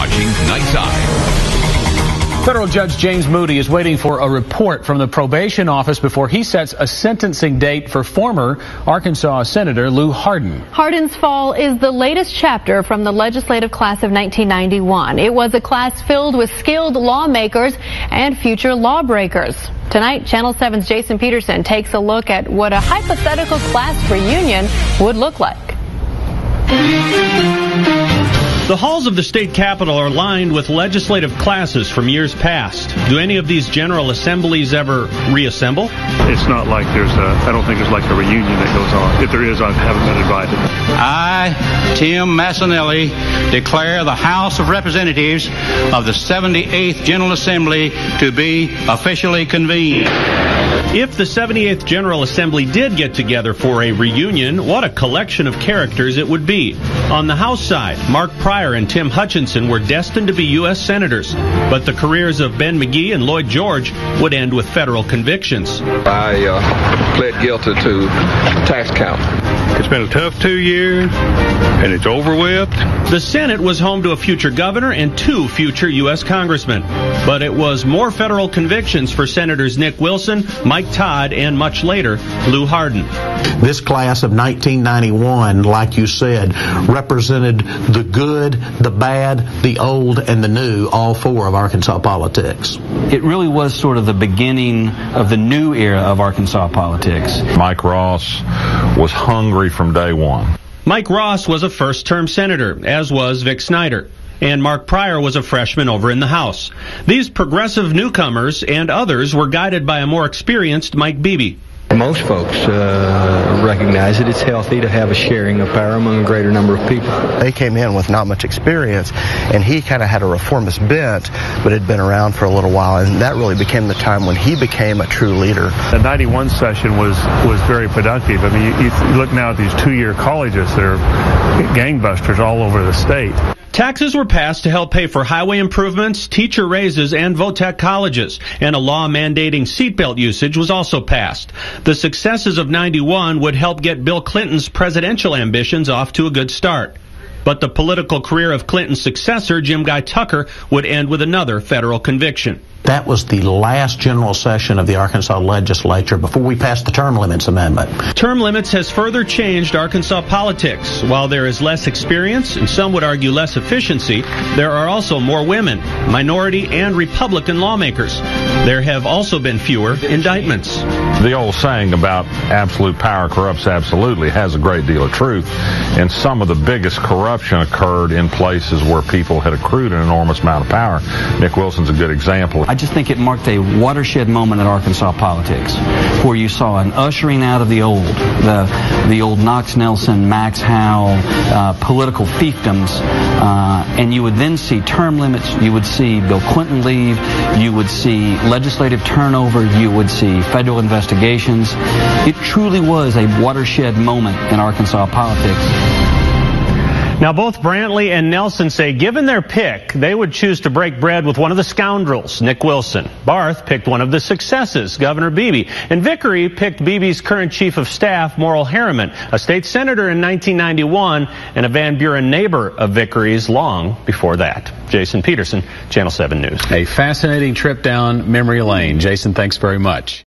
watching Nightside. Federal Judge James Moody is waiting for a report from the probation office before he sets a sentencing date for former Arkansas Senator Lou Hardin. Hardin's fall is the latest chapter from the legislative class of 1991. It was a class filled with skilled lawmakers and future lawbreakers. Tonight, Channel 7's Jason Pederson takes a look at what a hypothetical class reunion would look like. The halls of the state capitol are lined with legislative classes from years past. Do any of these general assemblies ever reassemble? It's not like I don't think there's like a reunion that goes on. If there is, I haven't been invited. I, Tim Massinelli, declare the House of Representatives of the 78th General Assembly to be officially convened. If the 78th General Assembly did get together for a reunion, what a collection of characters it would be. On the House side, Mark Pryor and Tim Hutchinson were destined to be U.S. Senators, but the careers of Ben McGee and Lloyd George would end with federal convictions. I pled guilty to tax count. It's been a tough 2 years, and it's over with. The Senate was home to a future governor and 2 future U.S. congressmen. But it was more federal convictions for Senators Nick Wilson, Mike Todd, and much later, Lou Hardin. This class of 1991, like you said, represented the good, the bad, the old, and the new, all 4 of Arkansas politics. It really was sort of the beginning of the new era of Arkansas politics. Mike Ross was hungry from day one. Mike Ross was a first-term senator, as was Vic Snyder. And Mark Pryor was a freshman over in the House. These progressive newcomers and others were guided by a more experienced Mike Beebe. Most folks recognize that it's healthy to have a sharing of power among a greater number of people. They came in with not much experience, and he kind of had a reformist bent, but had been around for a little while, and that really became the time when he became a true leader. The 91 session was very productive. I mean, you look now at these 2-year colleges that are gangbusters all over the state. Taxes were passed to help pay for highway improvements, teacher raises, and VOTEC colleges, and a law mandating seatbelt usage was also passed. The successes of 91 would help get Bill Clinton's presidential ambitions off to a good start. But the political career of Clinton's successor, Jim Guy Tucker, would end with another federal conviction. That was the last general session of the Arkansas Legislature before we passed the term limits amendment. Term limits has further changed Arkansas politics. While there is less experience, and some would argue less efficiency, there are also more women, minority, and Republican lawmakers. There have also been fewer indictments. The old saying about absolute power corrupts absolutely has a great deal of truth, and some of the biggest corruption occurred in places where people had accrued an enormous amount of power. Nick Wilson's a good example. I just think it marked a watershed moment in Arkansas politics, where you saw an ushering out of the old Knox Nelson, Max Howell, political fiefdoms, and you would then see term limits, you would see Bill Clinton leave, you would see legislative turnover, you would see federal investigations. It truly was a watershed moment in Arkansas politics. Now, both Brantley and Nelson say given their pick, they would choose to break bread with one of the scoundrels, Nick Wilson. Barth picked one of the successes, Governor Beebe. And Vickery picked Beebe's current chief of staff, Morrill Harriman, a state senator in 1991 and a Van Buren neighbor of Vickery's long before that. Jason Pederson, Channel 7 News. A fascinating trip down memory lane. Jason, thanks very much.